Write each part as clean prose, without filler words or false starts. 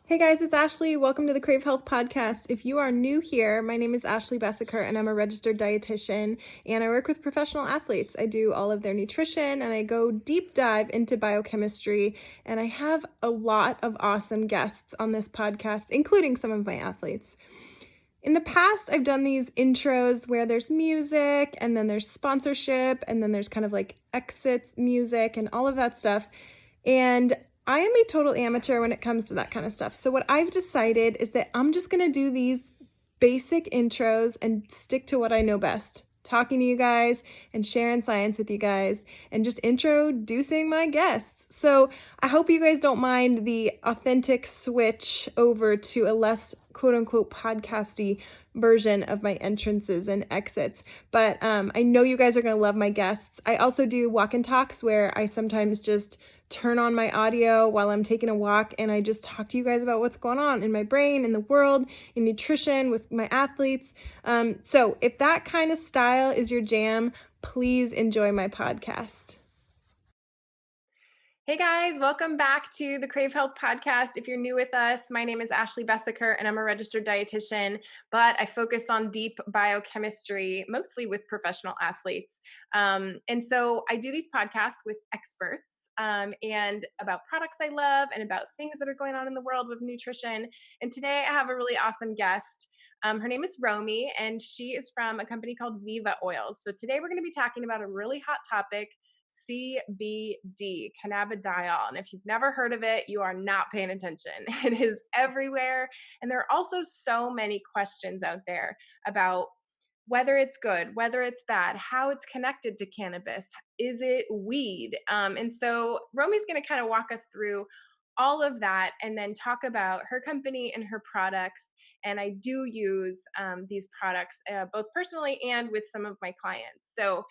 Hey guys, it's Ashley. Welcome to the Crave Health Podcast. If you are new here, my name is Ashley Bessaker and I'm a registered dietitian and I work with professional athletes. I do all of their nutrition and I go deep dive into biochemistry, and I have a lot of awesome guests on this podcast, including some of my athletes. In the past, I've done these intros where there's music and then there's sponsorship and then there's kind of like exit music and all of that stuff. And I am a total amateur when it comes to that kind of stuff. So what I've decided is that I'm just going to do these basic intros and stick to what I know best. Talking to you guys and sharing science with you guys and just introducing my guests. So I hope you guys don't mind the authentic switch over to a less quote unquote podcasty version of my entrances and exits. But I know you guys are going to love my guests. I also do walk and talks where I sometimes just turn on my audio while I'm taking a walk and I just talk to you guys about what's going on in my brain, in the world, in nutrition, with my athletes. So if that kind of style is your jam, please enjoy my podcast. Hey guys, welcome back to the Crave Health Podcast. If you're new with us, my name is Ashley Bessaker and I'm a registered dietitian, but I focus on deep biochemistry, mostly with professional athletes. And so I do these podcasts with experts and about products I love and about things that are going on in the world with nutrition. And today I have a really awesome guest. Her name is Romy, and she is from a company called Viva Oils. So today we're going to be talking about a really hot topic, CBD, cannabidiol. And if you've never heard of it, you are not paying attention. It is everywhere. And there are also so many questions out there about whether it's good, whether it's bad, how it's connected to cannabis, is it weed? And so Romy's going to kind of walk us through all of that and then talk about her company and her products. And I do use these products both personally and with some of my clients. So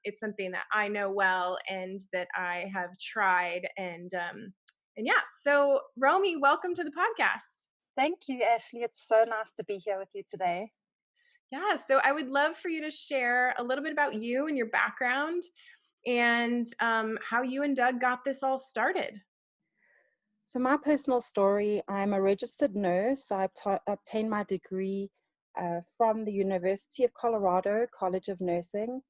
it's something that I know well and that I have tried. And yeah, so Romy, welcome to the podcast. Thank you, Ashley. It's so nice to be here with you today. Yeah, so I would love for you to share a little bit about you and your background and how you and Doug got this all started. So my personal story, I'm a registered nurse. I obtained my degree from the University of Colorado, College of Nursing.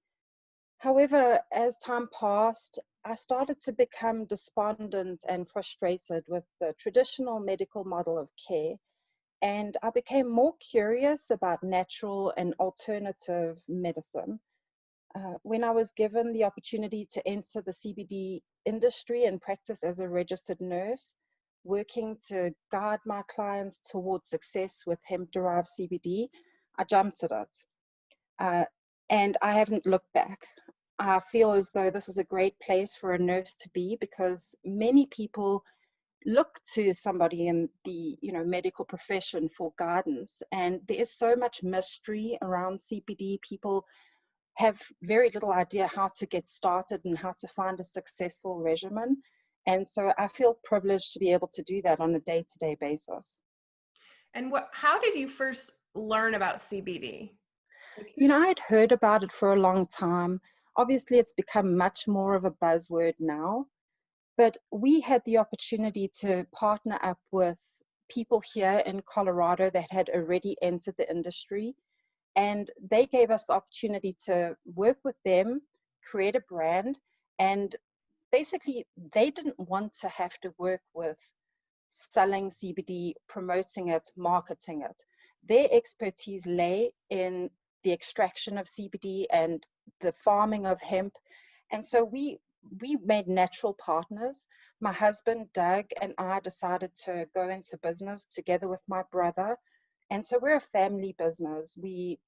However, as time passed, I started to become despondent and frustrated with the traditional medical model of care. And I became more curious about natural and alternative medicine. When I was given the opportunity to enter the CBD industry and practice as a registered nurse, working to guide my clients towards success with hemp-derived CBD, I jumped at it. And I haven't looked back. I feel as though this is a great place for a nurse to be because many people look to somebody in the medical profession for guidance, and there is so much mystery around CBD. People have very little idea how to get started and how to find a successful regimen. And so I feel privileged to be able to do that on a day-to-day basis. And how did you first learn about CBD? I'd heard about it for a long time. Obviously, it's become much more of a buzzword now. But we had the opportunity to partner up with people here in Colorado that had already entered the industry. And they gave us the opportunity to work with them, create a brand. And basically, they didn't want to have to work with selling CBD, promoting it, marketing it. Their expertise lay in the extraction of CBD and the farming of hemp. And so we made natural partners. My husband, Doug, and I decided to go into business together with my brother. And so we're a family business. We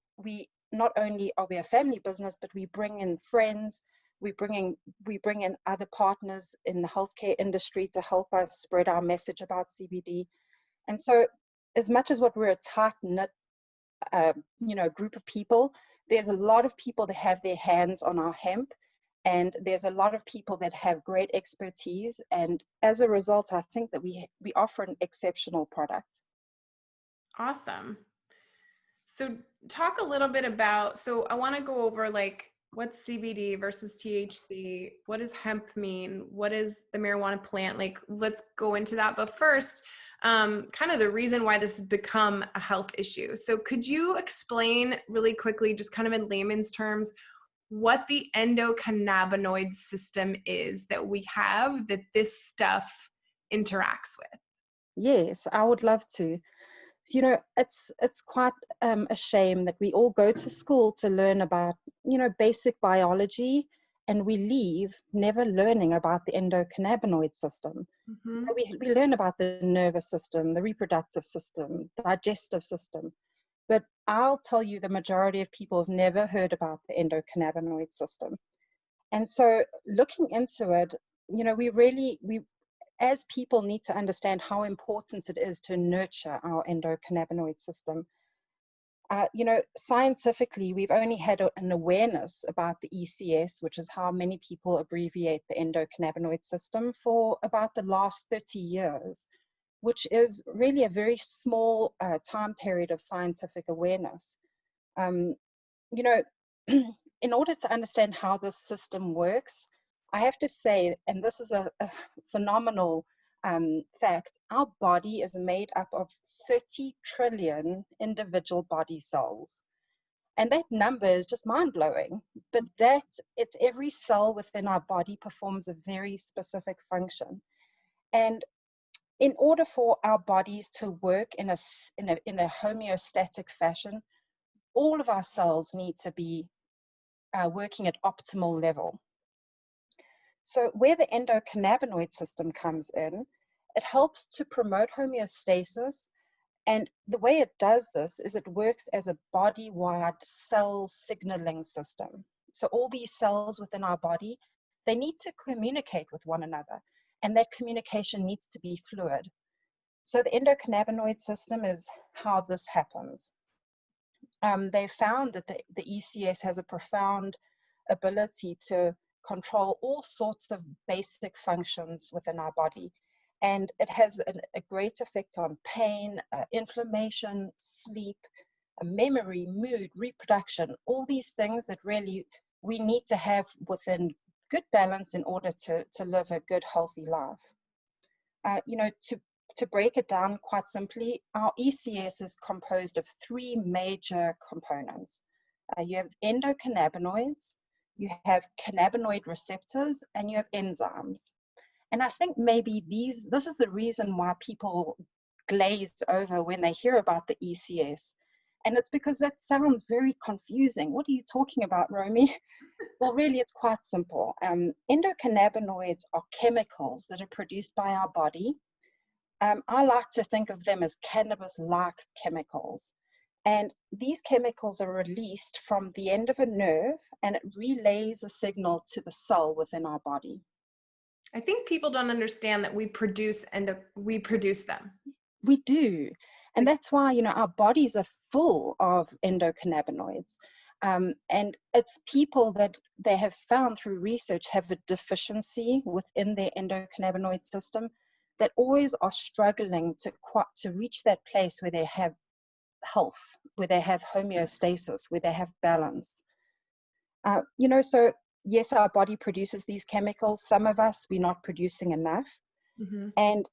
not only are we a family business, but we bring in friends. We bring in other partners in the healthcare industry to help us spread our message about CBD. And so as much as what we're a tight-knit group of people, there's a lot of people that have their hands on our hemp. And there's a lot of people that have great expertise. And as a result, I think that we offer an exceptional product. Awesome. So talk a little bit about, so I want to go over like what's CBD versus THC? What does hemp mean? What is the marijuana plant? Like, let's go into that. But first, kind of the reason why this has become a health issue. So could you explain really quickly, just kind of in layman's terms, what the endocannabinoid system is that we have that this stuff interacts with? Yes, I would love to. It's quite a shame that we all go to school to learn about, basic biology, and we leave never learning about the endocannabinoid system. Mm-hmm. We learn about the nervous system, the reproductive system, digestive system, but I'll tell you the majority of people have never heard about the endocannabinoid system. And so looking into it, we as people need to understand how important it is to nurture our endocannabinoid system. Scientifically, we've only had an awareness about the ECS, which is how many people abbreviate the endocannabinoid system, for about the last 30 years, which is really a very small time period of scientific awareness. Um, you know, in order to understand how this system works, I have to say, and this is a phenomenal fact, our body is made up of 30 trillion individual body cells. And that number is just mind-blowing, but it's every cell within our body performs a very specific function. And in order for our bodies to work in a homeostatic fashion, all of our cells need to be working at optimal level. So where the endocannabinoid system comes in, it helps to promote homeostasis. And the way it does this is it works as a body-wide cell signaling system. So all these cells within our body, they need to communicate with one another, and that communication needs to be fluid. So the endocannabinoid system is how this happens. They found that the ECS has a profound ability to control all sorts of basic functions within our body. And it has a great effect on pain, inflammation, sleep, memory, mood, reproduction, all these things that really we need to have within good balance in order to live a good, healthy life. To break it down quite simply, our ECS is composed of three major components. You have endocannabinoids, you have cannabinoid receptors, and you have enzymes. And I think maybe this is the reason why people glaze over when they hear about the ECS. And it's because that sounds very confusing. What are you talking about, Romy? Well, really, it's quite simple. Endocannabinoids are chemicals that are produced by our body. I like to think of them as cannabis-like chemicals. And these chemicals are released from the end of a nerve, and it relays a signal to the cell within our body. I think people don't understand that we produce them. We do. And that's why, our bodies are full of endocannabinoids. And it's people that they have found through research have a deficiency within their endocannabinoid system that always are struggling to reach that place where they have health, where they have homeostasis, where they have balance. So yes, our body produces these chemicals. Some of us, we're not producing enough. Mm-hmm. And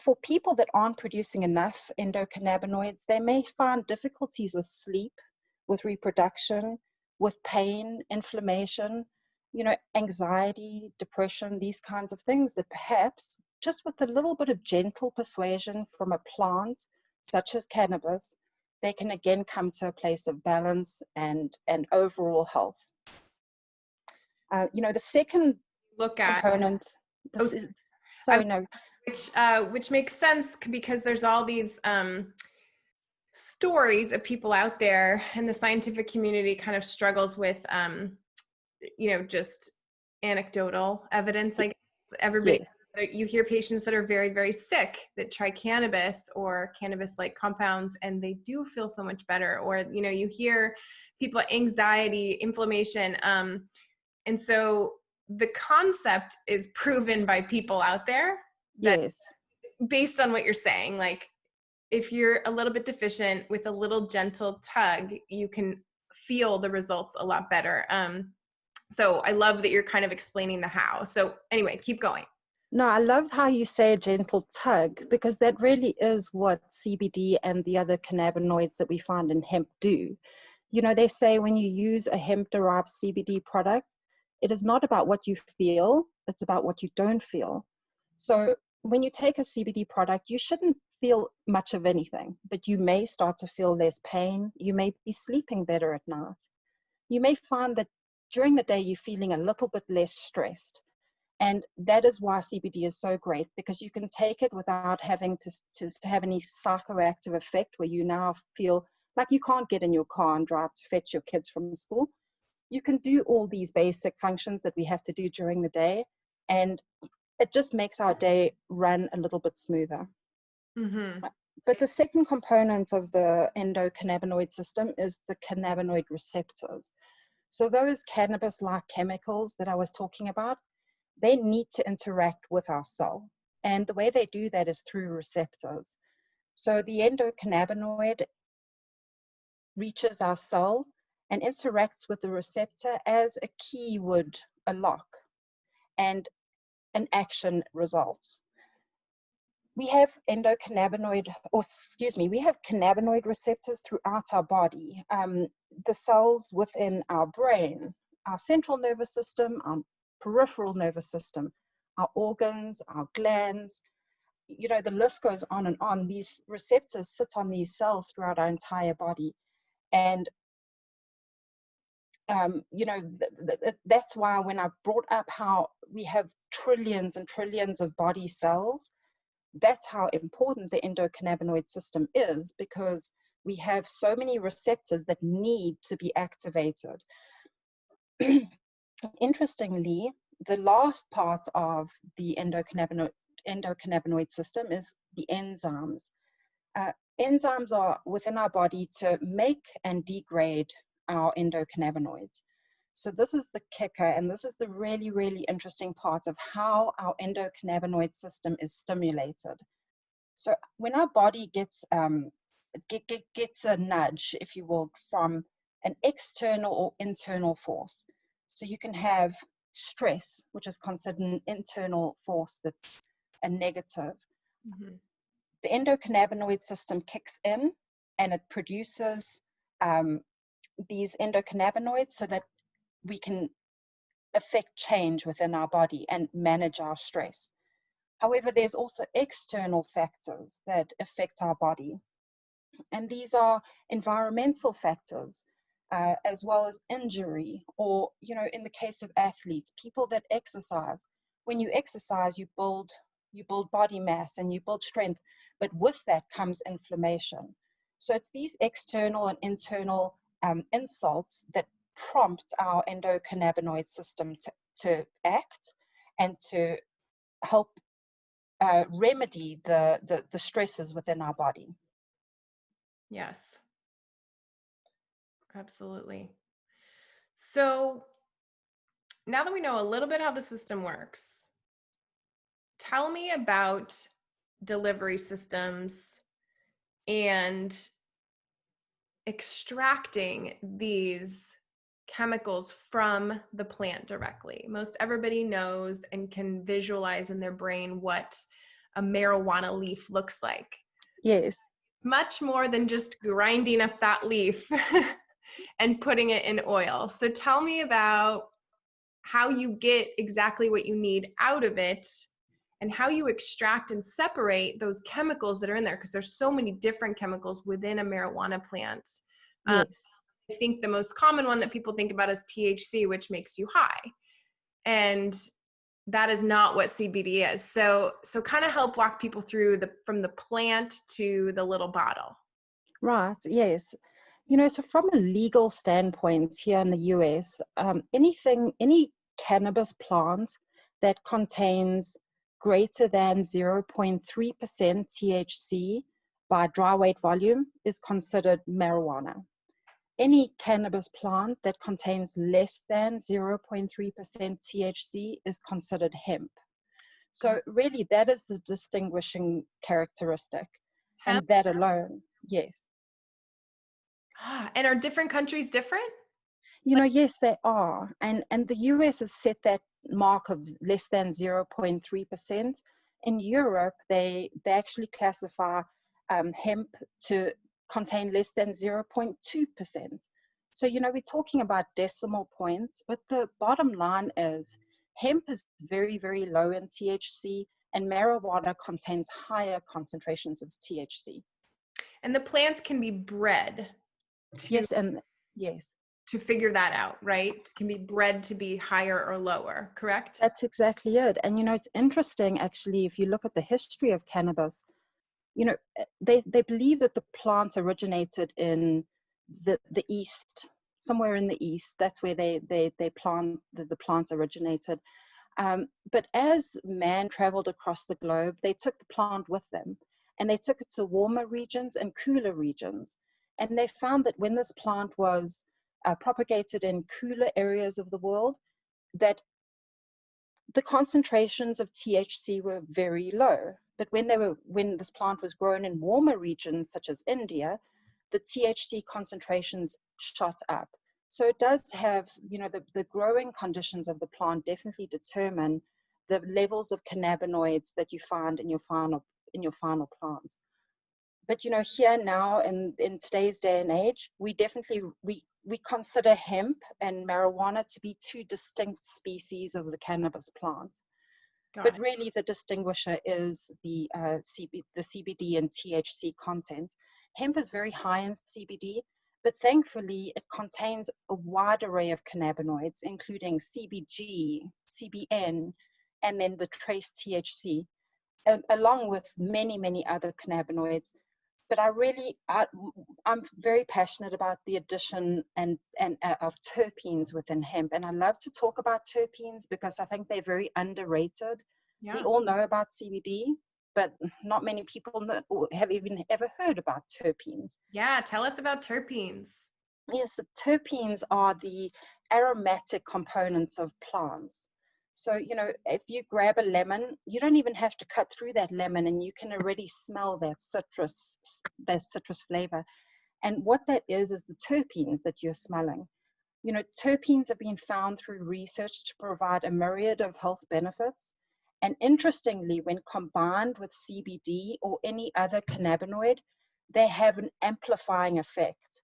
for people that aren't producing enough endocannabinoids, they may find difficulties with sleep, with reproduction, with pain, inflammation, anxiety, depression, these kinds of things that perhaps just with a little bit of gentle persuasion from a plant, such as cannabis, they can again come to a place of balance and overall health. The second component. Which makes sense because there's all these stories of people out there, and the scientific community kind of struggles with, just anecdotal evidence. Like everybody, Yes. You hear patients that are very, very sick that try cannabis or cannabis-like compounds, and they do feel so much better. Or, you hear people, anxiety, inflammation. And so the concept is proven by people out there that, Yes. based on what you're saying, like if you're a little bit deficient with a little gentle tug, you can feel the results a lot better. So I love that you're kind of explaining the how. So anyway, keep going. No, I love how you say a gentle tug, because that really is what CBD and the other cannabinoids that we find in hemp do. You know, they say when you use a hemp-derived CBD product, it is not about what you feel, it's about what you don't feel. So when you take a CBD product, you shouldn't feel much of anything, but you may start to feel less pain. You may be sleeping better at night. You may find that during the day, you're feeling a little bit less stressed. And that is why CBD is so great, because you can take it without having to have any psychoactive effect where you now feel like you can't get in your car and drive to fetch your kids from school. You can do all these basic functions that we have to do during the day, and it just makes our day run a little bit smoother. Mm-hmm. But the second component of the endocannabinoid system is the cannabinoid receptors. So those cannabis-like chemicals that I was talking about, they need to interact with our cell. And the way they do that is through receptors. So the endocannabinoid reaches our cell and interacts with the receptor as a key would a lock, and an action results. We have we have cannabinoid receptors throughout our body. The cells within our brain, our central nervous system, our peripheral nervous system, our organs, our glands, you know, the list goes on and on. These receptors sit on these cells throughout our entire body. And, you know, that's why when I brought up how we have trillions and trillions of body cells, that's how important the endocannabinoid system is, because we have so many receptors that need to be activated. Interestingly, the last part of the endocannabinoid system is the enzymes. Enzymes are within our body to make and degrade our endocannabinoids. So this is the kicker, and this is the really, really interesting part of how our endocannabinoid system is stimulated. So when our body gets a nudge, if you will, from an external or internal force. So you can have stress, which is considered an internal force that's a negative. Mm-hmm. The endocannabinoid system kicks in and it produces these endocannabinoids so that we can affect change within our body and manage our stress. However, there's also external factors that affect our body. And these are environmental factors, as well as injury, or, you know, in the case of athletes, people that exercise. When you exercise, you build body mass and you build strength, but with that comes inflammation. So it's these external and internal insults that prompt our endocannabinoid system to act and to help remedy the stresses within our body. Yes, absolutely. So now that we know a little bit how the system works, tell me about delivery systems and extracting these chemicals from the plant directly. Most everybody knows and can visualize in their brain what a marijuana leaf looks like. Yes. Much more than just grinding up that leaf and putting it in oil. So tell me about how you get exactly what you need out of it and how you extract and separate those chemicals that are in there, because there's so many different chemicals within a marijuana plant. Yes. I think the most common one that people think about is THC, which makes you high. And that is not what CBD is. So kind of help walk people through from the plant to the little bottle. Right. Yes. You know, so from a legal standpoint here in the US, any cannabis plant that contains greater than 0.3% THC by dry weight volume is considered marijuana. Any cannabis plant that contains less than 0.3% THC is considered hemp. So really that is the distinguishing characteristic. Hemp? And that alone, yes. And are different countries different? You know, yes, they are. And the US has set that mark of less than 0.3%. In Europe, they actually classify hemp to contain less than 0.2%. So, we're talking about decimal points, but the bottom line is hemp is very, very low in THC, and marijuana contains higher concentrations of THC. And the plants can be bred Yes, and yes. to figure that out, right? Can be bred to be higher or lower, correct? That's exactly it. And, it's interesting, actually, if you look at the history of cannabis, they believe that the plants originated in the East, somewhere in the East. That's where the plants originated. But as man traveled across the globe, they took the plant with them, and they took it to warmer regions and cooler regions. And they found that when this plant was propagated in cooler areas of the world, that the concentrations of THC were very low. But when this plant was grown in warmer regions such as India, the THC concentrations shot up. So it does have, the growing conditions of the plant definitely determine the levels of cannabinoids that you find in your final plant. But here now in today's day and age, we definitely we consider hemp and marijuana to be two distinct species of the cannabis plant. But really, the distinguisher is the CBD and THC content. Hemp is very high in CBD, but thankfully it contains a wide array of cannabinoids, including CBG, CBN, and then the trace THC, along with many, many other cannabinoids. But I'm very passionate about the addition and of terpenes within hemp. And I love to talk about terpenes because I think they're very underrated. Yeah. We all know about CBD, but not many people know, or have even ever heard about terpenes. Yeah, tell us about terpenes. Yes, so terpenes are the aromatic components of plants. So, if you grab a lemon, you don't even have to cut through that lemon, and you can already smell that citrus flavor. And what that is the terpenes that you're smelling. Terpenes have been found through research to provide a myriad of health benefits. And interestingly, when combined with CBD or any other cannabinoid, they have an amplifying effect.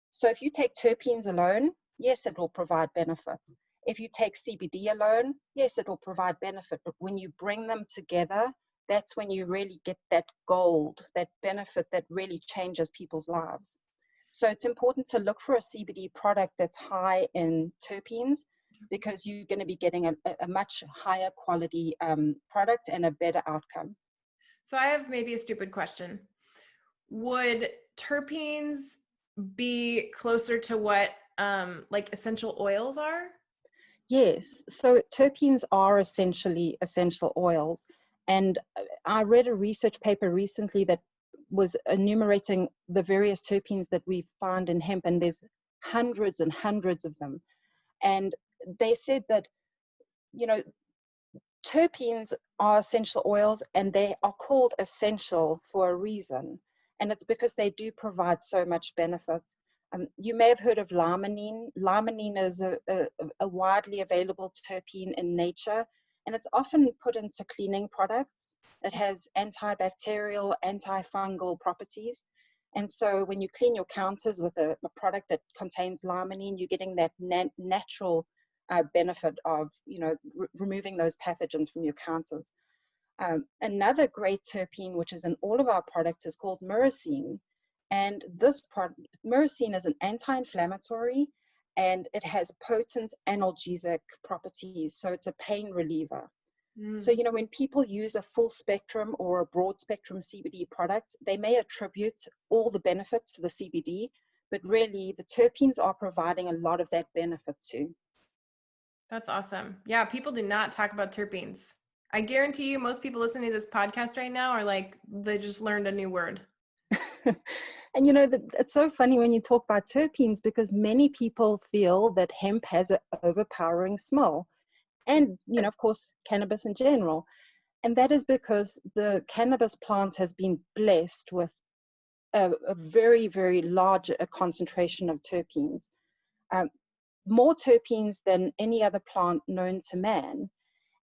So if you take terpenes alone, yes, it will provide benefit. If you take CBD alone, yes, it will provide benefit. But when you bring them together, that's when you really get that gold, that benefit that really changes people's lives. So it's important to look for a CBD product that's high in terpenes, because you're going to be getting a much higher quality product and a better outcome. So I have maybe a stupid question. Would terpenes be closer to what like essential oils are? Yes, so terpenes are essentially essential oils. And I read a research paper recently that was enumerating the various terpenes that we find in hemp, and there's hundreds and hundreds of them. And they said that, terpenes are essential oils, and they are called essential for a reason. And it's because they do provide so much benefit. You may have heard of limonene. Limonene is a widely available terpene in nature, and it's often put into cleaning products. It has antibacterial, antifungal properties. And so when you clean your counters with a product that contains limonene, you're getting that natural benefit of, removing those pathogens from your counters. Another great terpene, which is in all of our products, is called myrcene. And this product, myrcene, is an anti-inflammatory, and it has potent analgesic properties. So it's a pain reliever. So, when people use a full spectrum or a broad spectrum CBD product, they may attribute all the benefits to the CBD, but really the terpenes are providing a lot of that benefit too. That's awesome. Yeah, people do not talk about terpenes. I guarantee you most people listening to this podcast right now are like, they just learned a new word. And it's so funny when you talk about terpenes, because many people feel that hemp has an overpowering smell. And, of course, cannabis in general. And that is because the cannabis plant has been blessed with a very, very large concentration of terpenes. more terpenes than any other plant known to man.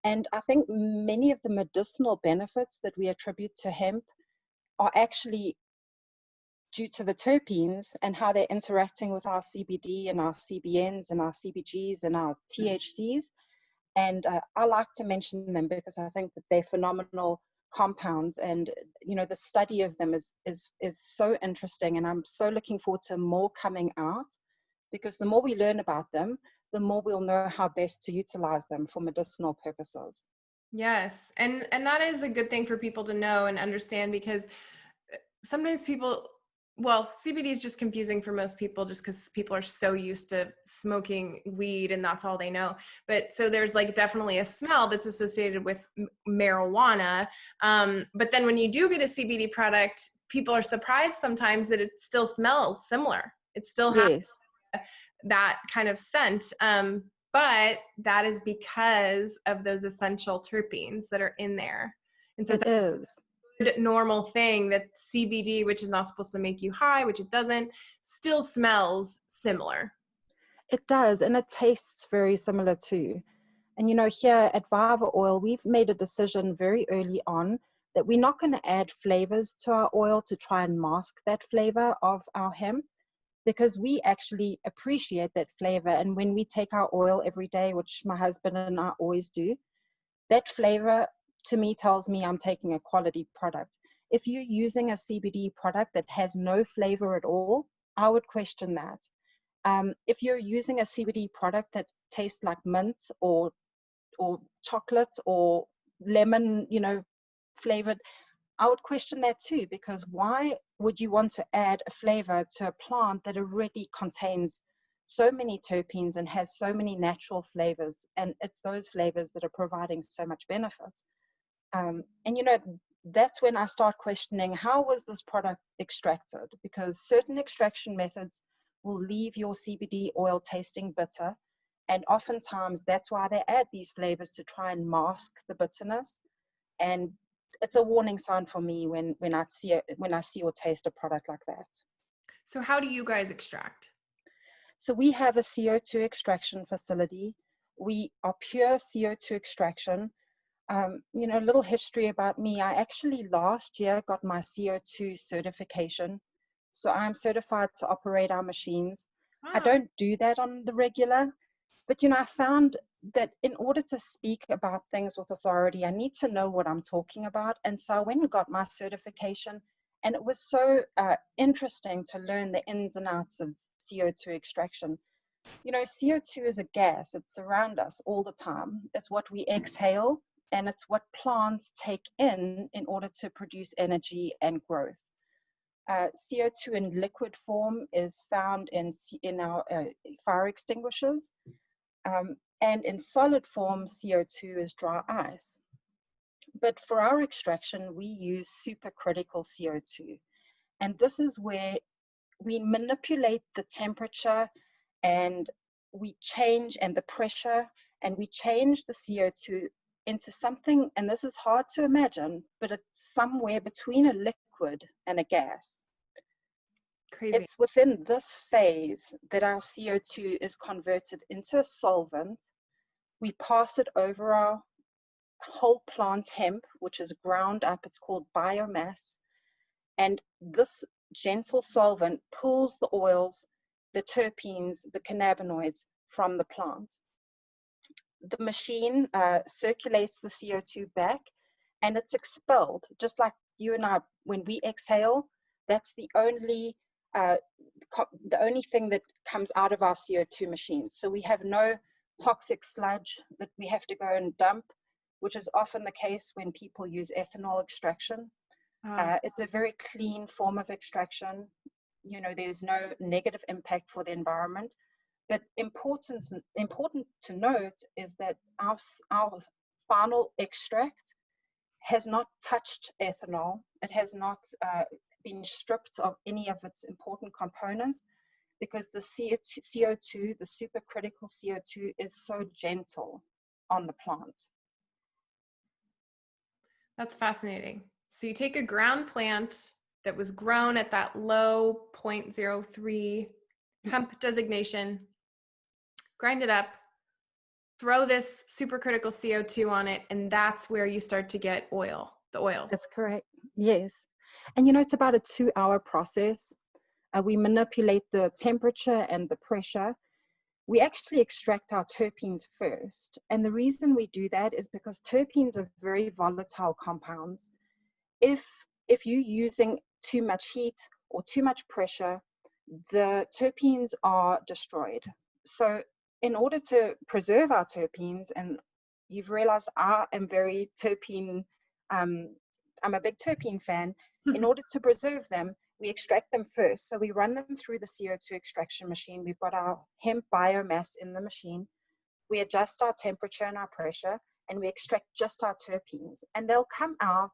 And I think many of the medicinal benefits that we attribute to hemp are actually due to the terpenes and how they're interacting with our CBD and our CBNs and our CBGs and our THCs. And I like to mention them because I think that they're phenomenal compounds, and the study of them is so interesting, and I'm so looking forward to more coming out, because the more we learn about them, the more we'll know how best to utilize them for medicinal purposes. Yes. And that is a good thing for people to know and understand, because sometimes people, well, CBD is just confusing for most people just because people are so used to smoking weed and that's all they know. But so there's like definitely a smell that's associated with marijuana. But then when you do get a CBD product, people are surprised sometimes that it still smells similar. It still has Yes, that kind of scent. But that is because of those essential terpenes that are in there. And so it it's is. a good normal thing that CBD, which is not supposed to make you high, which it doesn't, still smells similar. It does, and it tastes very similar too. And here at Viva Oil, we've made a decision very early on that we're not going to add flavors to our oil to try and mask that flavor of our hemp, because we actually appreciate that flavor. And when we take our oil every day, which my husband and I always do, that flavor to me tells me I'm taking a quality product. If you're using a CBD product that has no flavor at all, I would question that. If you're using a CBD product that tastes like mint or chocolate or lemon, flavored, I would question that too, because why would you want to add a flavor to a plant that already contains so many terpenes and has so many natural flavors? And it's those flavors that are providing so much benefit. And that's when I start questioning, how was this product extracted? Because certain extraction methods will leave your CBD oil tasting bitter. And oftentimes that's why they add these flavors, to try and mask the bitterness. And it's a warning sign for me when I see or taste a product like that. So how do you guys extract? So we have a CO2 extraction facility. We are pure CO2 extraction. A little history about me. I actually last year got my CO2 certification. So I'm certified to operate our machines. I Ah, don't do that on the regular, but I found that in order to speak about things with authority, I need to know what I'm talking about. And so I went and got my certification, and it was so interesting to learn the ins and outs of CO2 extraction. CO2 is a gas. It's around us all the time. It's what we exhale, and it's what plants take in order to produce energy and growth. CO2 in liquid form is found in our fire extinguishers. And in solid form, CO2 is dry ice. But for our extraction, we use supercritical CO2. And this is where we manipulate the temperature, and we change, and the pressure, and we change the CO2 into something, and this is hard to imagine, but it's somewhere between a liquid and a gas. crazy. It's within this phase that our CO2 is converted into a solvent. We pass it over our whole plant hemp, which is ground up. It's called biomass. And this gentle solvent pulls the oils, the terpenes, the cannabinoids from the plant. The machine circulates the CO2 back, and it's expelled, just like you and I, when we exhale, that's the only thing that comes out of our CO2 machine. So we have no toxic sludge that we have to go and dump, which is often the case when people use ethanol extraction. It's a very clean form of extraction. There's no negative impact for the environment. But important to note is that our final extract has not touched ethanol. It has not been stripped of any of its important components, because the CO2, the supercritical CO2, is so gentle on the plant. That's fascinating. So you take a ground plant that was grown at that low 0.03 hemp designation, grind it up, throw this supercritical CO2 on it, and that's where you start to get the oils. That's correct. Yes. And it's about a 2-hour process. We manipulate the temperature and the pressure. We actually extract our terpenes first. And the reason we do that is because terpenes are very volatile compounds. If you're using too much heat or too much pressure, the terpenes are destroyed. So in order to preserve our terpenes, and you've realized I am very terpene, I'm a big terpene fan. In order to preserve them, we extract them first. So we run them through the CO2 extraction machine. We've got our hemp biomass in the machine. We adjust our temperature and our pressure, and we extract just our terpenes. And they'll come out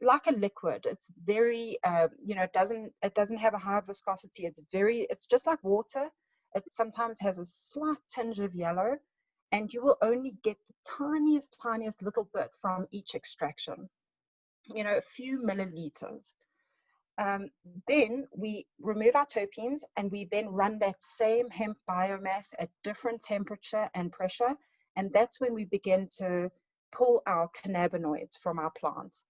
like a liquid. It's very, it doesn't have a high viscosity. It's just like water. It sometimes has a slight tinge of yellow, and you will only get the tiniest little bit from each extraction, a few milliliters. Then we remove our terpenes, and we then run that same hemp biomass at different temperature and pressure. And that's when we begin to pull our cannabinoids from our plants.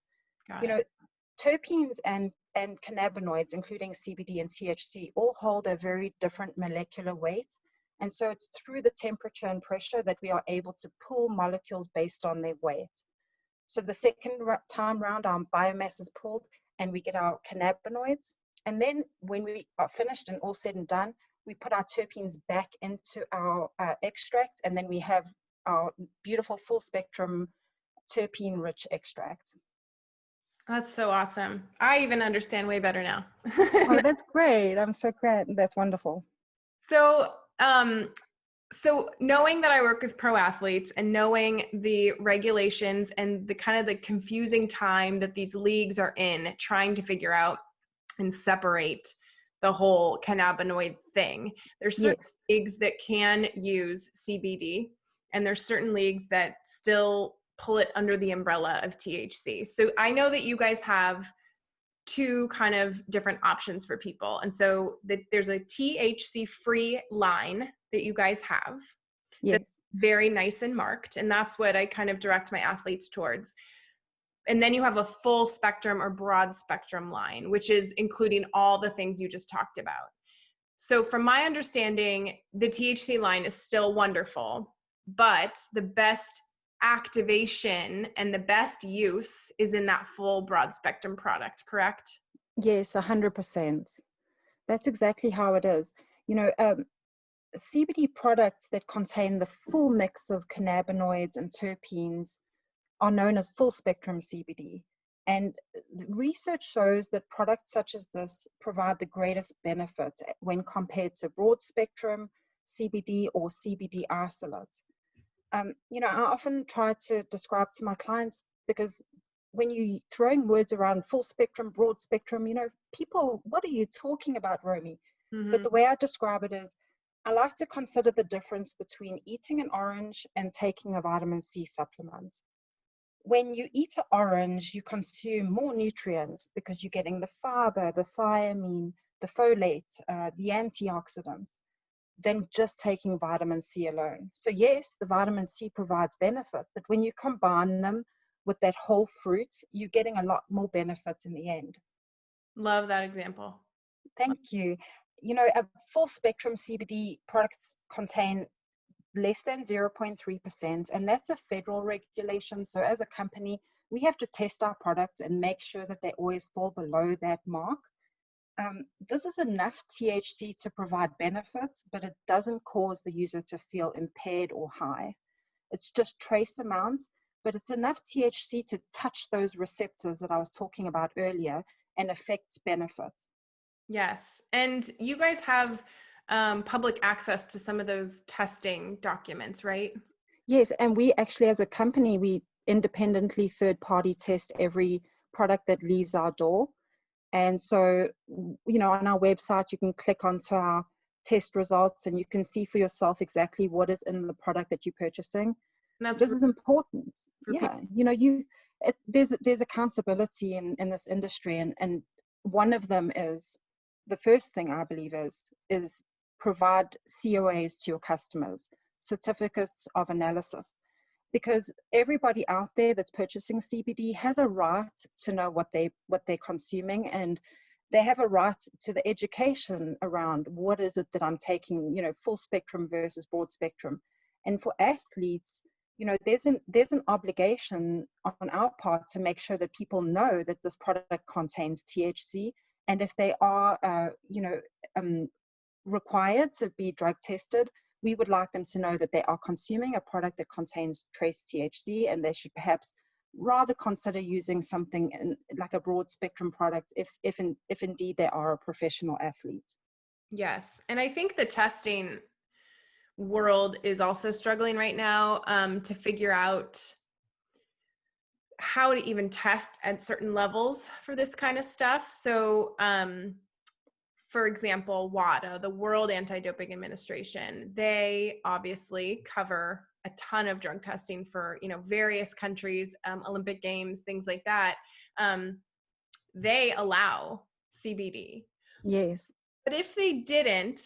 Terpenes and cannabinoids, including CBD and THC, all hold a very different molecular weight. And so it's through the temperature and pressure that we are able to pull molecules based on their weight. So the second time round, our biomass is pulled and we get our cannabinoids. And then when we are finished and all said and done, we put our terpenes back into our extract, and then we have our beautiful full spectrum terpene-rich extract. That's so awesome. I even understand way better now. Oh, that's great. I'm so glad. That's wonderful. So, so knowing that I work with pro athletes and knowing the regulations and the kind of the confusing time that these leagues are in trying to figure out and separate the whole cannabinoid thing, there's certain leagues that can use CBD, and there's certain leagues that still pull it under the umbrella of THC. So I know that you guys have two kind of different options for people. And so there's a THC free line that you guys have. That's very nice and marked. And that's what I kind of direct my athletes towards. And then you have a full spectrum or broad spectrum line, which is including all the things you just talked about. So from my understanding, the THC line is still wonderful, but the best activation and the best use is in that full broad spectrum product, correct? Yes, 100%. That's exactly how it is. CBD products that contain the full mix of cannabinoids and terpenes are known as full spectrum CBD. And research shows that products such as this provide the greatest benefit when compared to broad spectrum CBD or CBD isolate. I often try to describe to my clients, because when you're throwing words around full spectrum, broad spectrum, people, what are you talking about, Romy? Mm-hmm. But the way I describe it is, I like to consider the difference between eating an orange and taking a vitamin C supplement. When you eat an orange, you consume more nutrients because you're getting the fiber, the thiamine, the folate, the antioxidants, than just taking vitamin C alone. So yes, the vitamin C provides benefit, but when you combine them with that whole fruit, you're getting a lot more benefits in the end. Love that example. Thank you. A full spectrum CBD products contain less than 0.3%, and that's a federal regulation. So as a company, we have to test our products and make sure that they always fall below that mark. This is enough THC to provide benefits, but it doesn't cause the user to feel impaired or high. It's just trace amounts, but it's enough THC to touch those receptors that I was talking about earlier and affects benefits. Yes. And you guys have public access to some of those testing documents, right? Yes. And we actually, as a company, we independently third-party test every product that leaves our door. And so, on our website, you can click onto our test results and you can see for yourself exactly what is in the product that you're purchasing. This is important. Yeah. There's accountability in this industry. And one of them is, the first thing I believe is provide COAs to your customers, certificates of analysis, because everybody out there that's purchasing CBD has a right to know what they're consuming, and they have a right to the education around what is it that I'm taking, full spectrum versus broad spectrum. And for athletes, there's an obligation on our part to make sure that people know that this product contains THC, and if they are, required to be drug tested, we would like them to know that they are consuming a product that contains trace THC, and they should perhaps rather consider using something like a broad spectrum product if indeed they are a professional athlete. Yes. And I think the testing world is also struggling right now to figure out how to even test at certain levels for this kind of stuff. So, for example, WADA, the World Anti-Doping Administration, they obviously cover a ton of drug testing for, various countries, Olympic Games, things like that. They allow CBD. Yes. But if they didn't,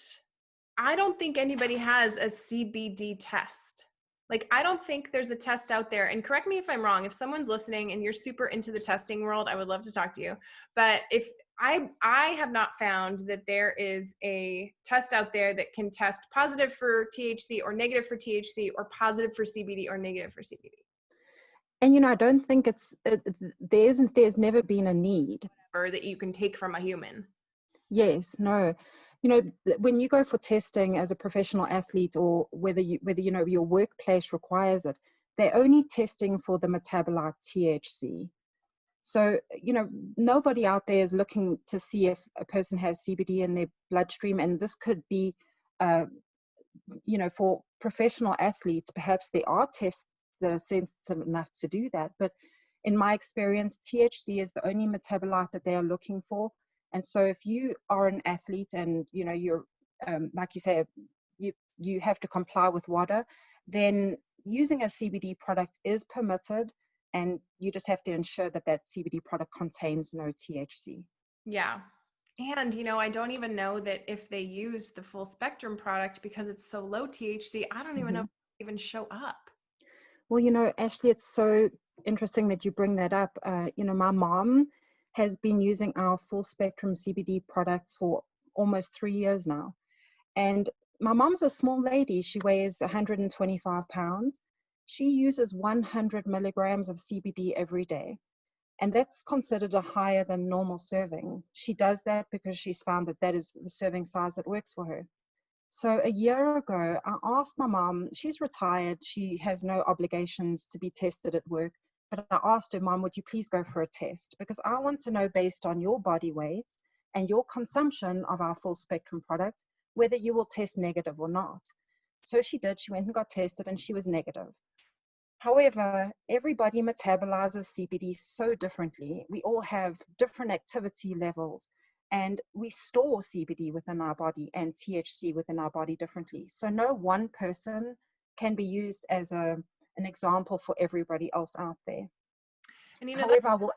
I don't think anybody has a CBD test. Like, I don't think there's a test out there, and correct me if I'm wrong, if someone's listening and you're super into the testing world, I would love to talk to you. But if I have not found that there is a test out there that can test positive for THC or negative for THC or positive for CBD or negative for CBD. And I don't think there's never been a need Or that you can take from a human. Yes, no. When you go for testing as a professional athlete, or whether your workplace requires it, they're only testing for the metabolite THC. So, nobody out there is looking to see if a person has CBD in their bloodstream, and this could be, for professional athletes, perhaps there are tests that are sensitive enough to do that. But in my experience, THC is the only metabolite that they are looking for. And so if you are an athlete and, you're, like you say, you have to comply with WADA, then using a CBD product is permitted, and you just have to ensure that that CBD product contains no THC. Yeah. And, I don't even know that if they use the full spectrum product, because it's so low THC, I don't even know if it even show up. Well, Ashley, it's so interesting that you bring that up. My mom has been using our full spectrum CBD products for almost 3 years now. And my mom's a small lady. She weighs 125 pounds. She uses 100 milligrams of CBD every day. And that's considered a higher than normal serving. She does that because she's found that is the serving size that works for her. So a year ago, I asked my mom, she's retired, she has no obligations to be tested at work, but I asked her, Mom, would you please go for a test? Because I want to know, based on your body weight and your consumption of our full spectrum product, whether you will test negative or not. So she did. She went and got tested, and she was negative. However, everybody metabolizes CBD so differently. We all have different activity levels, and we store CBD within our body and THC within our body differently. So no one person can be used as an example for everybody else out there. And however,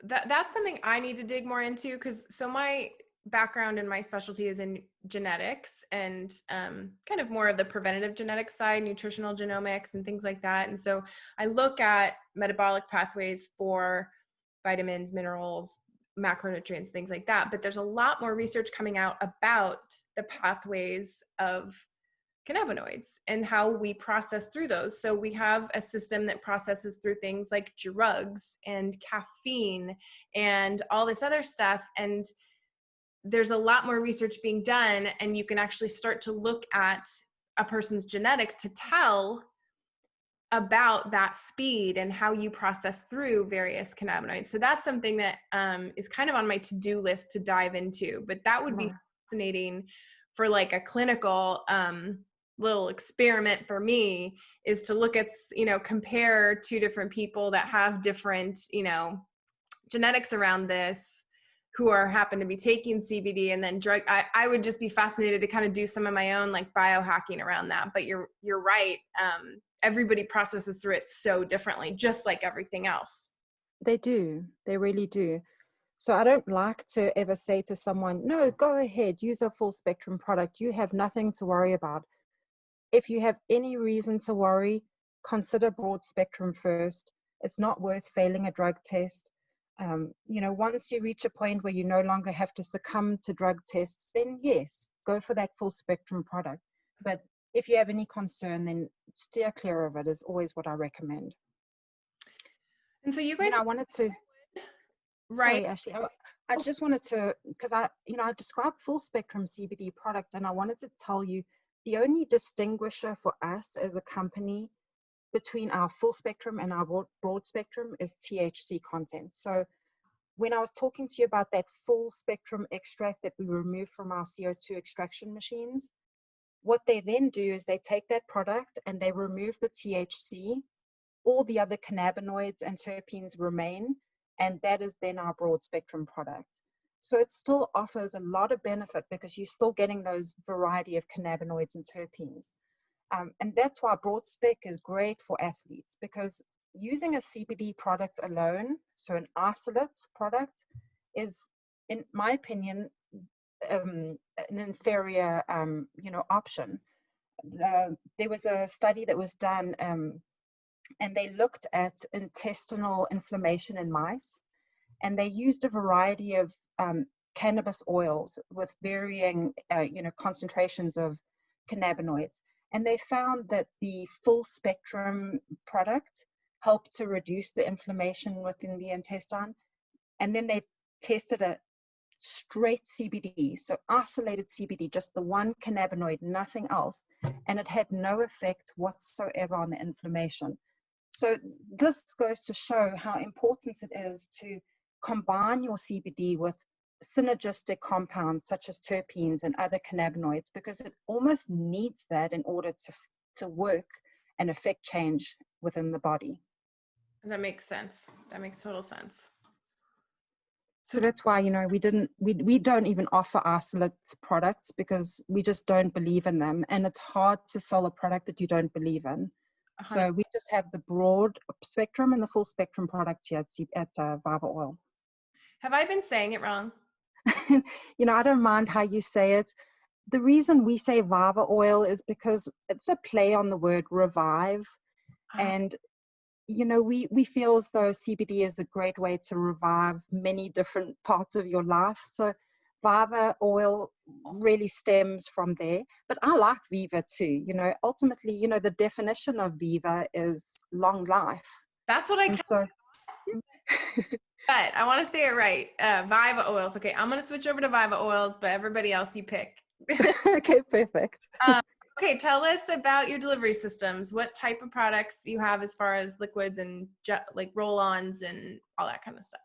that's something I need to dig more into, because my background and my specialty is in genetics and kind of more of the preventative genetics side, nutritional genomics and things like that. And so I look at metabolic pathways for vitamins, minerals, macronutrients, things like that. But there's a lot more research coming out about the pathways of cannabinoids and how we process through those. So we have a system that processes through things like drugs and caffeine and all this other stuff. And there's a lot more research being done, and you can actually start to look at a person's genetics to tell about that speed and how you process through various cannabinoids. So that's something that is kind of on my to-do list to dive into, but that would be fascinating for like a clinical little experiment for me, is to look at, compare two different people that have different, genetics around this, who happen to be taking CBD and then drug. I would just be fascinated to kind of do some of my own like biohacking around that. But you're right. Everybody processes through it so differently, just like everything else. They do. They really do. So I don't like to ever say to someone, no, go ahead, use a full spectrum product. You have nothing to worry about. If you have any reason to worry, consider broad spectrum first. It's not worth failing a drug test. Once you reach a point where you no longer have to succumb to drug tests, then yes, go for that full spectrum product. But if you have any concern, then steer clear of it is always what I recommend. And so you guys, I wanted to, right? sorry, Ashley, I just wanted to, because I described full spectrum CBD products, and I wanted to tell you the only distinguisher for us as a company between our full spectrum and our broad spectrum is THC content. So when I was talking to you about that full spectrum extract that we remove from our CO2 extraction machines, what they then do is they take that product and they remove the THC. All the other cannabinoids and terpenes remain, and that is then our broad spectrum product. So it still offers a lot of benefit because you're still getting those variety of cannabinoids and terpenes. And that's why broad spec is great for athletes, because using a CBD product alone, so an isolate product, is, in my opinion, an inferior, option. There was a study that was done, and they looked at intestinal inflammation in mice, and they used a variety of cannabis oils with varying, concentrations of cannabinoids. And they found that the full spectrum product helped to reduce the inflammation within the intestine. And then they tested a straight CBD, so isolated CBD, just the one cannabinoid, nothing else. And it had no effect whatsoever on the inflammation. So this goes to show how important it is to combine your CBD with synergistic compounds such as terpenes and other cannabinoids, because it almost needs that in order to work and affect change within the body. That makes sense. That makes total sense. So that's why, we don't even offer isolate products, because we just don't believe in them. And it's hard to sell a product that you don't believe in. 100%. So we just have the broad spectrum and the full spectrum products here at Viva Oil. Have I been saying it wrong? I don't mind how you say it. The reason we say Viva Oil is because it's a play on the word revive. And, we feel as though CBD is a great way to revive many different parts of your life. So Viva Oil really stems from there. But I like Viva too. Ultimately, the definition of Viva is long life. That's what I and so But I want to say it right. Viva Oils. Okay, I'm going to switch over to Viva Oils, but everybody else you pick. Okay, perfect. Okay, tell us about your delivery systems. What type of products you have as far as liquids and like roll-ons and all that kind of stuff.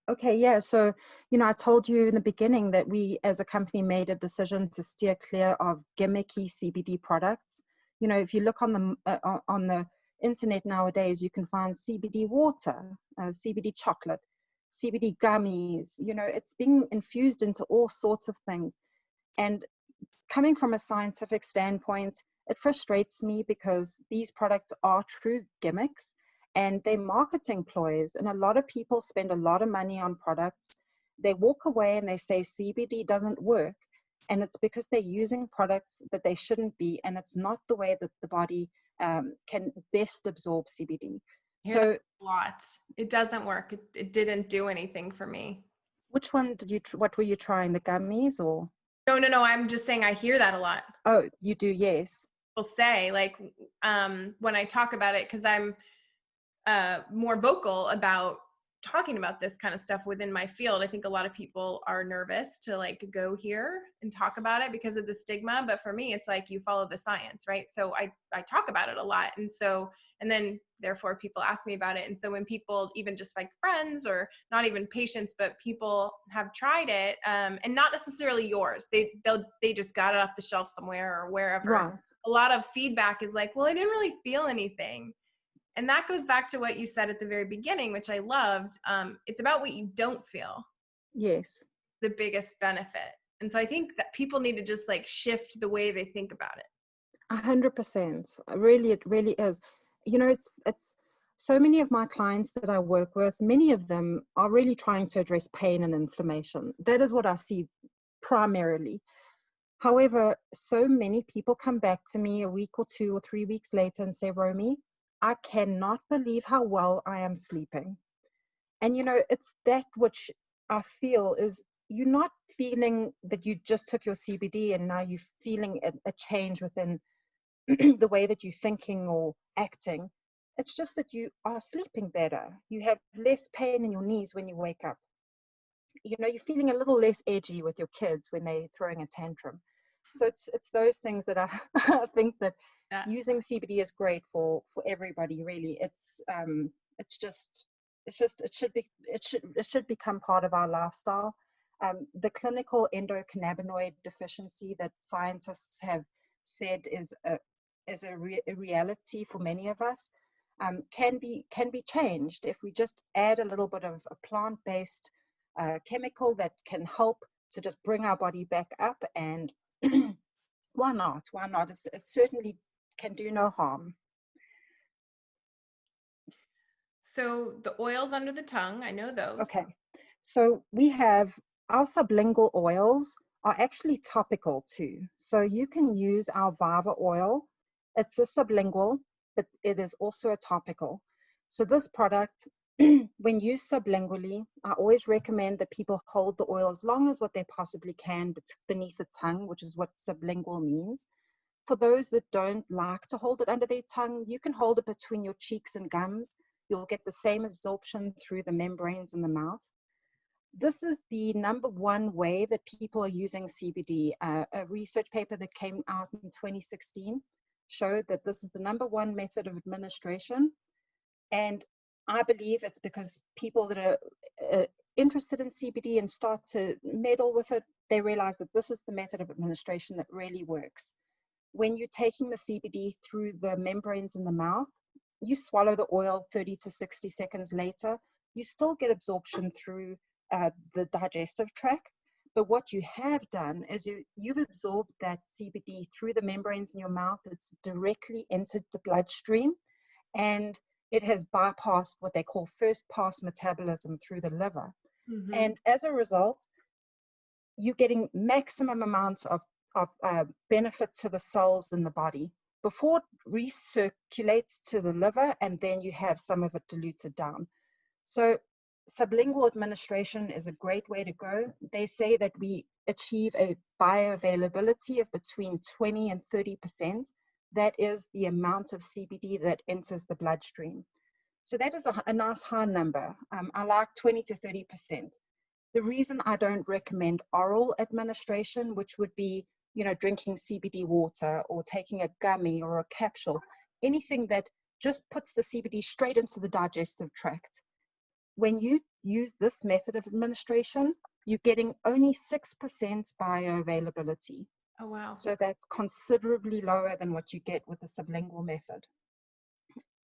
Okay, yeah. So, I told you in the beginning that we as a company made a decision to steer clear of gimmicky CBD products. If you look on the internet nowadays, you can find CBD water, CBD chocolate, CBD gummies. It's being infused into all sorts of things. And coming from a scientific standpoint, it frustrates me because these products are true gimmicks and they're marketing ploys. And a lot of people spend a lot of money on products. They walk away and they say CBD doesn't work. And it's because they're using products that they shouldn't be. And it's not the way that the body can best absorb CBD. So a lot. It doesn't work. It didn't do anything for me. Which one what were you trying? The gummies or? No. I'm just saying I hear that a lot. Oh, you do, yes. People say, like, when I talk about it, because I'm more vocal about talking about this kind of stuff within my field. I think a lot of people are nervous to like go here and talk about it because of the stigma. But for me, it's like you follow the science, right? So I talk about it a lot. And then therefore people ask me about it. And so when people, even just like friends or not even patients, but people have tried it, and not necessarily yours, they just got it off the shelf somewhere or wherever. Right. A lot of feedback is like, well, I didn't really feel anything. And that goes back to what you said at the very beginning, which I loved. It's about what you don't feel. Yes. The biggest benefit. And so I think that people need to just like shift the way they think about it. 100%. Really, it really is. It's So many of my clients that I work with, many of them are really trying to address pain and inflammation. That is what I see primarily. However, so many people come back to me a week or 2 or 3 weeks later and say, Romy, I cannot believe how well I am sleeping. And, it's that which I feel is you're not feeling that you just took your CBD and now you're feeling a change within the way that you're thinking or acting. It's just that you are sleeping better. You have less pain in your knees when you wake up. You're feeling a little less edgy with your kids when they're throwing a tantrum. So it's those things that I, I think that Yeah. using CBD is great for everybody. Really, it should become part of our lifestyle. The clinical endocannabinoid deficiency that scientists have said is a reality for many of us, can be changed if we just add a little bit of a plant-based chemical that can help to just bring our body back up. And why not? It certainly can do no harm. So the oils under the tongue, I know those. Okay, so we have our sublingual oils are actually topical too. So you can use our Viva oil. It's a sublingual, but it is also a topical. So this product, when used sublingually, I always recommend that people hold the oil as long as what they possibly can beneath the tongue, which is what sublingual means. For those that don't like to hold it under their tongue, you can hold it between your cheeks and gums. You'll get the same absorption through the membranes in the mouth. This is the number one way that people are using CBD. A research paper that came out in 2016 showed that this is the number one method of administration. And I believe it's because people that are interested in CBD and start to meddle with it, they realize that this is the method of administration that really works. When you're taking the CBD through the membranes in the mouth, you swallow the oil 30 to 60 seconds later, you still get absorption through the digestive tract. But what you have done is you've absorbed that CBD through the membranes in your mouth. It's directly entered the bloodstream, and it has bypassed what they call first pass metabolism through the liver. Mm-hmm. And as a result, you're getting maximum amounts of benefit to the cells in the body before it recirculates to the liver, and then you have some of it diluted down. So sublingual administration is a great way to go. They say that we achieve a bioavailability of between 20 and 30%. That is the amount of CBD that enters the bloodstream. So that is a nice high number. I like 20 to 30%. The reason I don't recommend oral administration, which would be, drinking CBD water or taking a gummy or a capsule, anything that just puts the CBD straight into the digestive tract. When you use this method of administration, you're getting only 6% bioavailability. Oh, wow. So that's considerably lower than what you get with the sublingual method.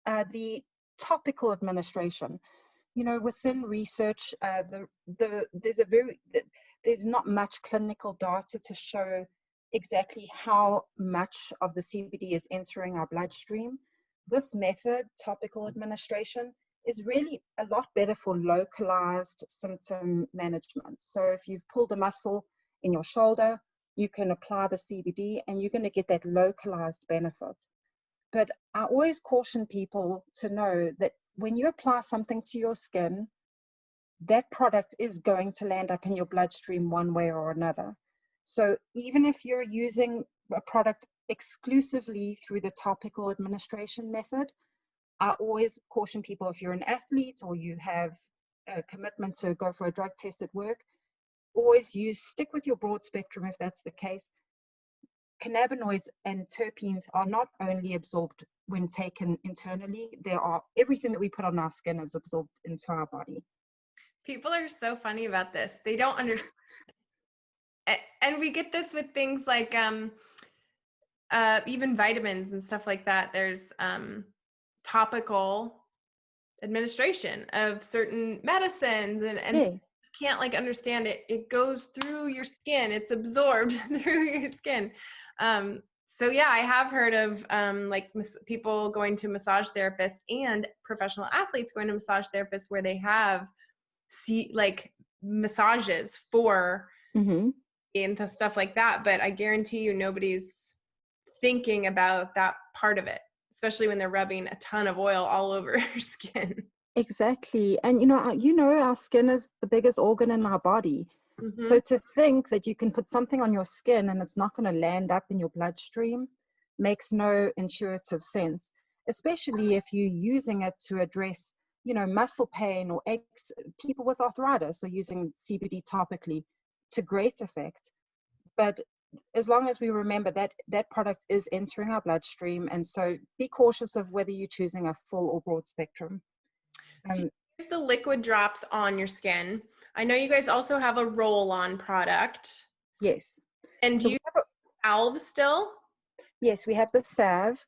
The topical administration, within research, there's not much clinical data to show exactly how much of the CBD is entering our bloodstream. This method, topical administration, is really a lot better for localized symptom management. So if you've pulled a muscle in your shoulder, you can apply the CBD and you're going to get that localized benefit. But I always caution people to know that when you apply something to your skin, that product is going to land up in your bloodstream one way or another. So even if you're using a product exclusively through the topical administration method, I always caution people, if you're an athlete or you have a commitment to go for a drug test at work, always stick with your broad spectrum if that's the case. Cannabinoids and terpenes are not only absorbed when taken internally, everything that we put on our skin is absorbed into our body. People are so funny about this. They don't understand. And we get this with things like even vitamins and stuff like that. There's topical administration of certain medicines, and Yeah. can't understand it. It goes through your skin. It's absorbed through your skin. So yeah, I have heard of like people going to massage therapists and professional athletes going to massage therapists where they have like massages for Mm-hmm. and stuff like that. But I guarantee you nobody's thinking about that part of it, especially when they're rubbing a ton of oil all over your skin. Exactly. And our skin is the biggest organ in our body. Mm-hmm. So to think that you can put something on your skin and it's not going to land up in your bloodstream makes no intuitive sense, especially if you're using it to address, muscle pain or people with arthritis are using CBD topically to great effect. But as long as we remember that that product is entering our bloodstream, and so be cautious of whether you're choosing a full or broad spectrum. So you Um, use the liquid drops on your skin. I know you guys also have a roll-on product. yes. And do So you have salve still? yes, we have the salve.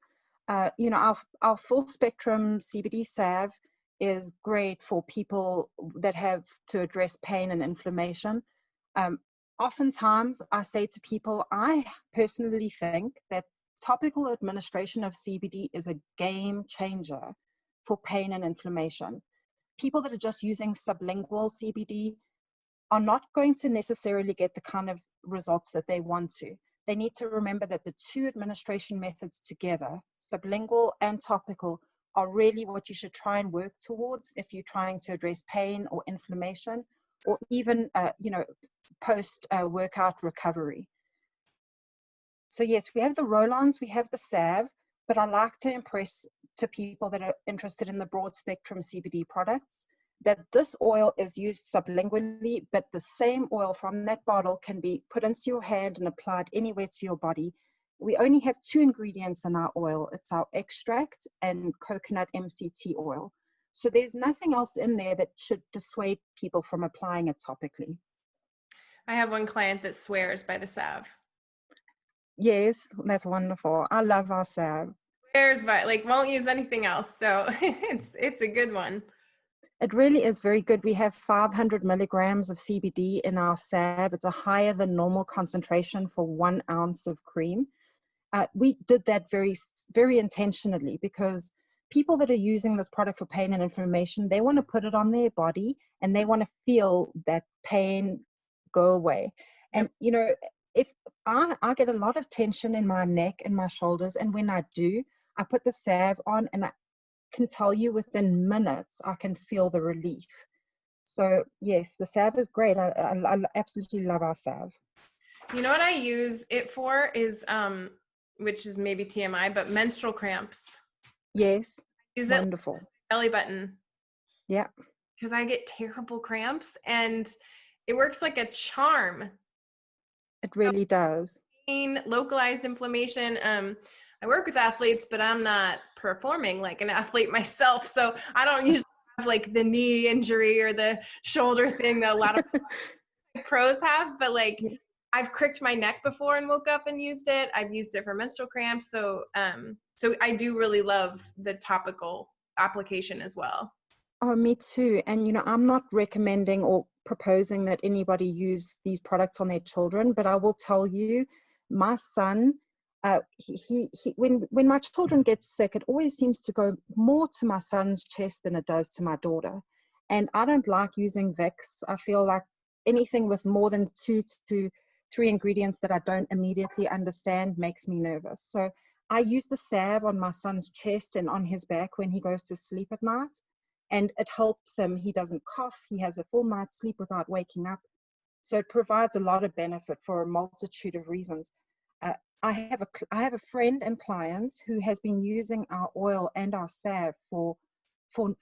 Our full spectrum CBD salve is great for people that have to address pain and inflammation. Um, Oftentimes, I say to people, I personally think that topical administration of CBD is a game changer for pain and inflammation. People that are just using sublingual CBD are not going to necessarily get the kind of results that they want to. They need to remember that the two administration methods together, sublingual and topical, are really what you should try and work towards if you're trying to address pain or inflammation, or even, post workout recovery. So yes, we have the roll-ons, we have the salve, but I like to impress to people that are interested in the broad spectrum CBD products that this oil is used sublingually, but the same oil from that bottle can be put into your hand and applied anywhere to your body. We only have two ingredients in our oil. It's our extract and coconut MCT oil. So there's nothing else in there that should dissuade people from applying it topically. I have one client that swears by the salve. Yes, that's wonderful. I love our salve. Swears by, like, won't use anything else. So it's a good one. It really is very good. We have 500 milligrams of CBD in our salve. It's a higher than normal concentration for 1 ounce of cream. We did that very, very intentionally because people that are using this product for pain and inflammation, they want to put it on their body and they want to feel that pain go away. Yep. And, if I get a lot of tension in my neck and my shoulders, and when I do, I put the salve on and I can tell you within minutes, I can feel the relief. So yes, the salve is great. I absolutely love our salve. You know what I use it for is, which is maybe TMI, but menstrual cramps. Yes, Use it like wonderful. belly button Yeah, because I get terrible cramps and it works like a charm. it really does. Pain, localized inflammation. I work with athletes, but I'm not performing like an athlete myself. So I don't usually have like the knee injury or the shoulder thing that a lot of pros have, but like I've cricked my neck before and woke up and used it. I've used it for menstrual cramps. So I do really love the topical application as well. Oh, me too. And I'm not recommending or proposing that anybody use these products on their children, but I will tell you, my son, when my children get sick, it always seems to go more to my son's chest than it does to my daughter. And I don't like using Vicks. I feel like anything with more than 2 to 3 ingredients that I don't immediately understand makes me nervous. So I use the salve on my son's chest and on his back when he goes to sleep at night, and it helps him. He doesn't cough. He has a full night's sleep without waking up. So it provides a lot of benefit for a multitude of reasons. I have a friend and clients who has been using our oil and our salve for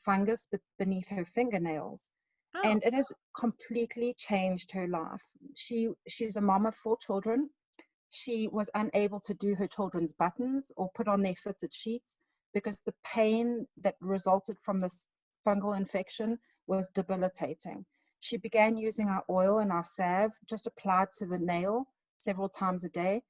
fungus beneath her fingernails, Oh, and it has completely changed her life. She's a mom of 4 children. She was unable to do her children's buttons or put on their fitted sheets because the pain that resulted from this fungal infection was debilitating. She began using our oil and our salve just applied to the nail several times a day.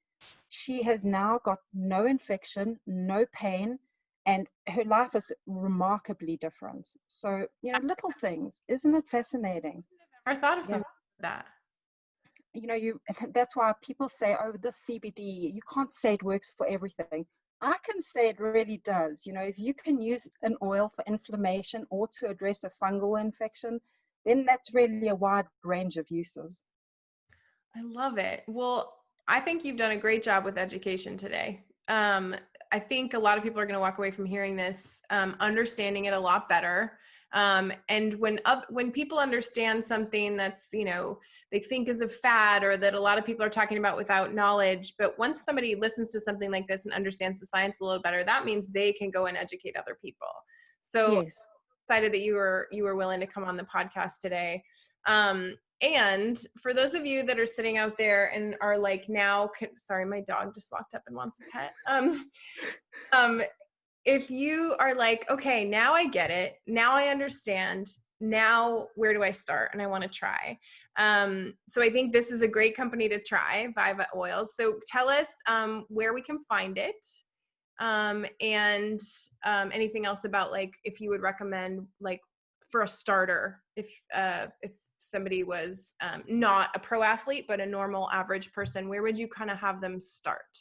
She has now got no infection, no pain, and her life is remarkably different. So, little things. Isn't it fascinating? I've never thought of Yeah. something like that. that's why people say, oh, this CBD, you can't say it works for everything. I can say it really does. If you can use an oil for inflammation or to address a fungal infection, then that's really a wide range of uses. I love it. Well, I think you've done a great job with education today. I think a lot of people are going to walk away from hearing this, understanding it a lot better. And when people understand something that's, they think is a fad, or that a lot of people are talking about without knowledge, but once somebody listens to something like this and understands the science a little better, that means they can go and educate other people. So Yes. excited that you were willing to come on the podcast today. And for those of you that are sitting out there and are like, sorry, my dog just walked up and wants a pet. If you are like, okay, now I get it. Now I understand. Now, where do I start? And I want to try. So I think this is a great company to try, Viva Oils. So tell us where we can find it. And anything else about, like, if you would recommend, like, for a starter, if somebody was not a pro athlete but a normal average person, where would you kind of have them start?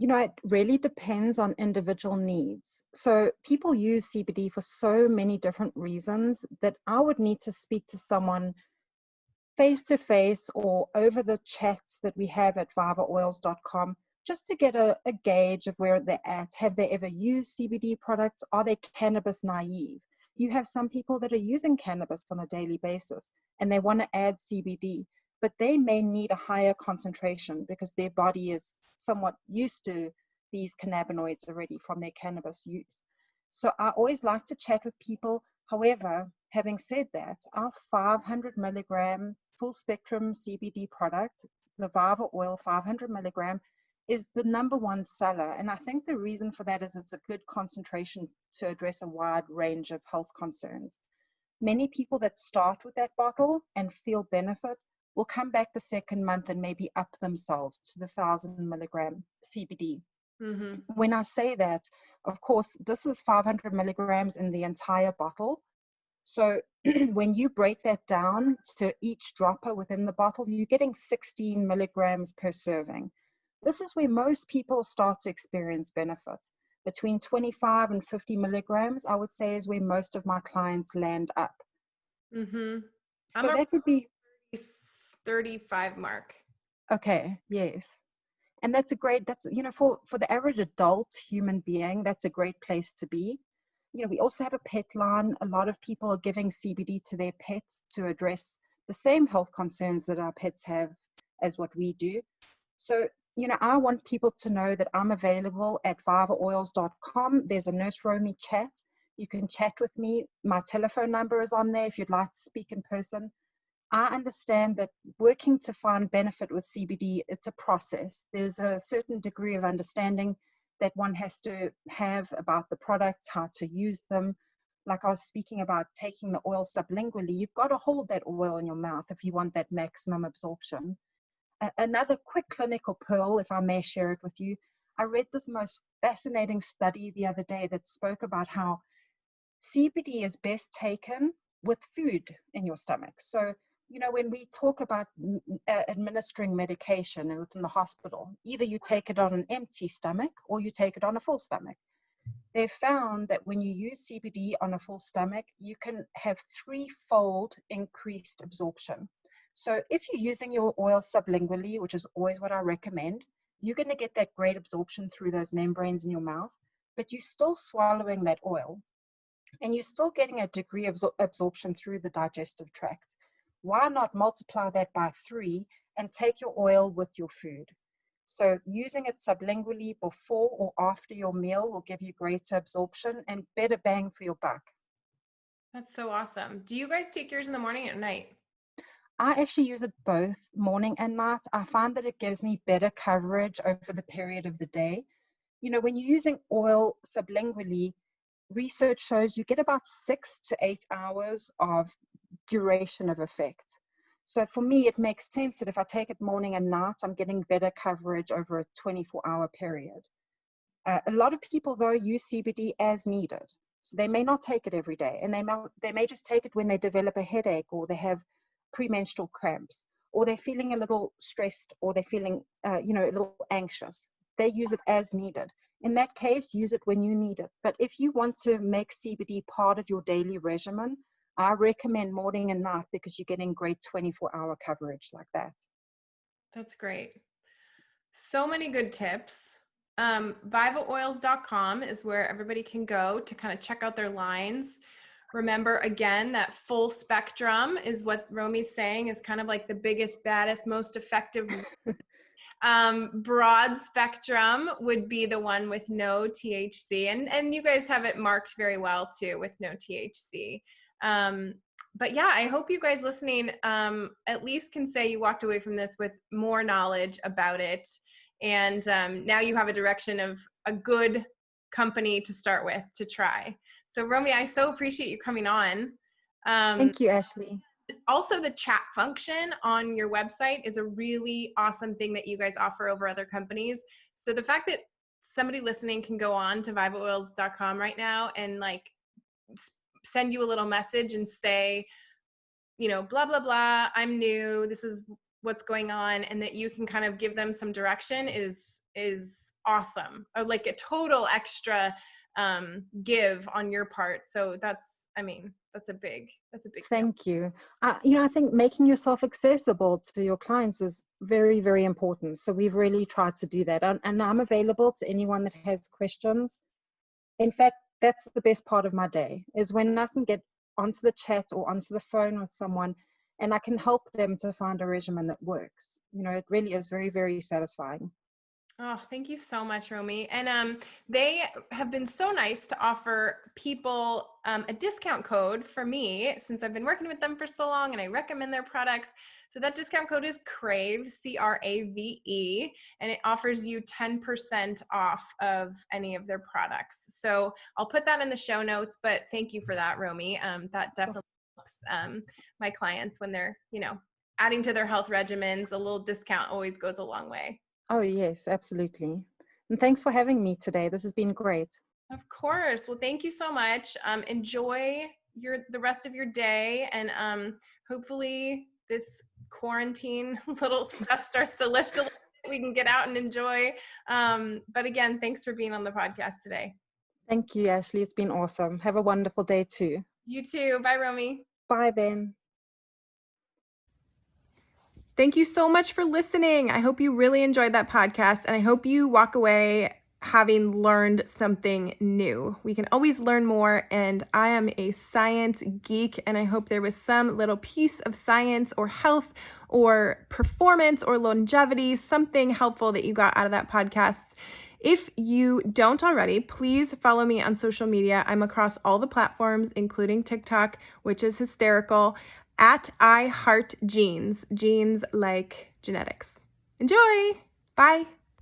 It really depends on individual needs. So people use CBD for so many different reasons that I would need to speak to someone face to face or over the chats that we have at vivaoils.com, just to get a gauge of where they're at. Have they ever used CBD products? Are they cannabis naive? You have some people that are using cannabis on a daily basis and they want to add CBD, but they may need a higher concentration because their body is somewhat used to these cannabinoids already from their cannabis use. So I always like to chat with people. However, having said that, our 500 milligram full spectrum CBD product, the Viva Oil 500 milligram, is the number one seller. And I think the reason for that is it's a good concentration to address a wide range of health concerns. Many people that start with that bottle and feel benefit will come back the second month and maybe up themselves to the 1,000 milligram CBD. Mm-hmm. When I say that, of course, this is 500 milligrams in the entire bottle. So when you break that down to each dropper within the bottle, you're getting 16 milligrams per serving. This is where most people start to experience benefit. Between 25 and 50 milligrams, I would say, is where most of my clients land up. Mm-hmm. So that would be 35 mark. Okay, yes. And that's for the average adult human being, that's a great place to be. We also have a pet line. A lot of people are giving CBD to their pets to address the same health concerns that our pets have as what we do. So, I want people to know that I'm available at vivaoils.com. There's a Nurse Romy chat. You can chat with me. My telephone number is on there if you'd like to speak in person. I understand that working to find benefit with CBD, it's a process. There's a certain degree of understanding that one has to have about the products, how to use them. Like I was speaking about taking the oil sublingually, you've got to hold that oil in your mouth if you want that maximum absorption. Another quick clinical pearl, if I may share it with you, I read this most fascinating study the other day that spoke about how CBD is best taken with food in your stomach. So, when we talk about administering medication within the hospital, either you take it on an empty stomach or you take it on a full stomach. They found that when you use CBD on a full stomach, you can have 3-fold increased absorption. So if you're using your oil sublingually, which is always what I recommend, you're going to get that great absorption through those membranes in your mouth, but you're still swallowing that oil. And you're still getting a degree of absorption through the digestive tract. Why not multiply that by 3 and take your oil with your food? So using it sublingually before or after your meal will give you greater absorption and better bang for your buck. That's so awesome. Do you guys take yours in the morning or at night? I actually use it both morning and night. I find that it gives me better coverage over the period of the day. When you're using oil sublingually, research shows you get about 6 to 8 hours of duration of effect. So for me, it makes sense that if I take it morning and night, I'm getting better coverage over a 24-hour period. A lot of people, though, use CBD as needed. So they may not take it every day, and they may just take it when they develop a headache or they have premenstrual cramps. or they're feeling a little stressed, or they're feeling, a little anxious. They use it as needed. In that case, use it when you need it. But if you want to make CBD part of your daily regimen, I recommend morning and night, because you're getting great 24-hour coverage like that. That's great. So many good tips. VivaOils.com is where everybody can go to kind of check out their lines. Remember, again, that full spectrum is what Romy's saying is kind of like the biggest, baddest, most effective. Broad spectrum would be the one with no THC. And you guys have it marked very well too, with no THC. But yeah, I hope you guys listening at least can say you walked away from this with more knowledge about it. And now you have a direction of a good company to start with, to try. So Romy, I so appreciate you coming on. Thank you, Ashley. Also, the chat function on your website is a really awesome thing that you guys offer over other companies. So the fact that somebody listening can go on to vivaoils.com right now and like send you a little message and say, blah, blah, blah, I'm new, this is what's going on, and that you can kind of give them some direction is awesome. Or like a total extra give on your part. So that's a big Thank you. I think making yourself accessible to your clients is very, very important. So we've really tried to do that. And I'm available to anyone that has questions. In fact, that's the best part of my day, is when I can get onto the chat or onto the phone with someone and I can help them to find a regimen that works. It really is very, very satisfying. Oh, thank you so much, Romy. And they have been so nice to offer people a discount code for me, since I've been working with them for so long and I recommend their products. So that discount code is CRAVE, CRAVE, and it offers you 10% off of any of their products. So I'll put that in the show notes, but thank you for that, Romy. That definitely helps my clients when they're, adding to their health regimens. A little discount always goes a long way. Oh, yes, absolutely. And thanks for having me today. This has been great. Of course. Well, thank you so much. Enjoy the rest of your day, and hopefully this quarantine little stuff starts to lift a little bit. We can get out and enjoy. But again, thanks for being on the podcast today. Thank you, Ashley. It's been awesome. Have a wonderful day too. You too. Bye, Romy. Bye then. Thank you so much for listening. I hope you really enjoyed that podcast, and I hope you walk away having learned something new. We can always learn more, and I am a science geek, and I hope there was some little piece of science or health or performance or longevity, something helpful that you got out of that podcast. If you don't already, please follow me on social media. I'm across all the platforms, including TikTok, which is hysterical, at I Heart Genes, genes like genetics. Enjoy! Bye!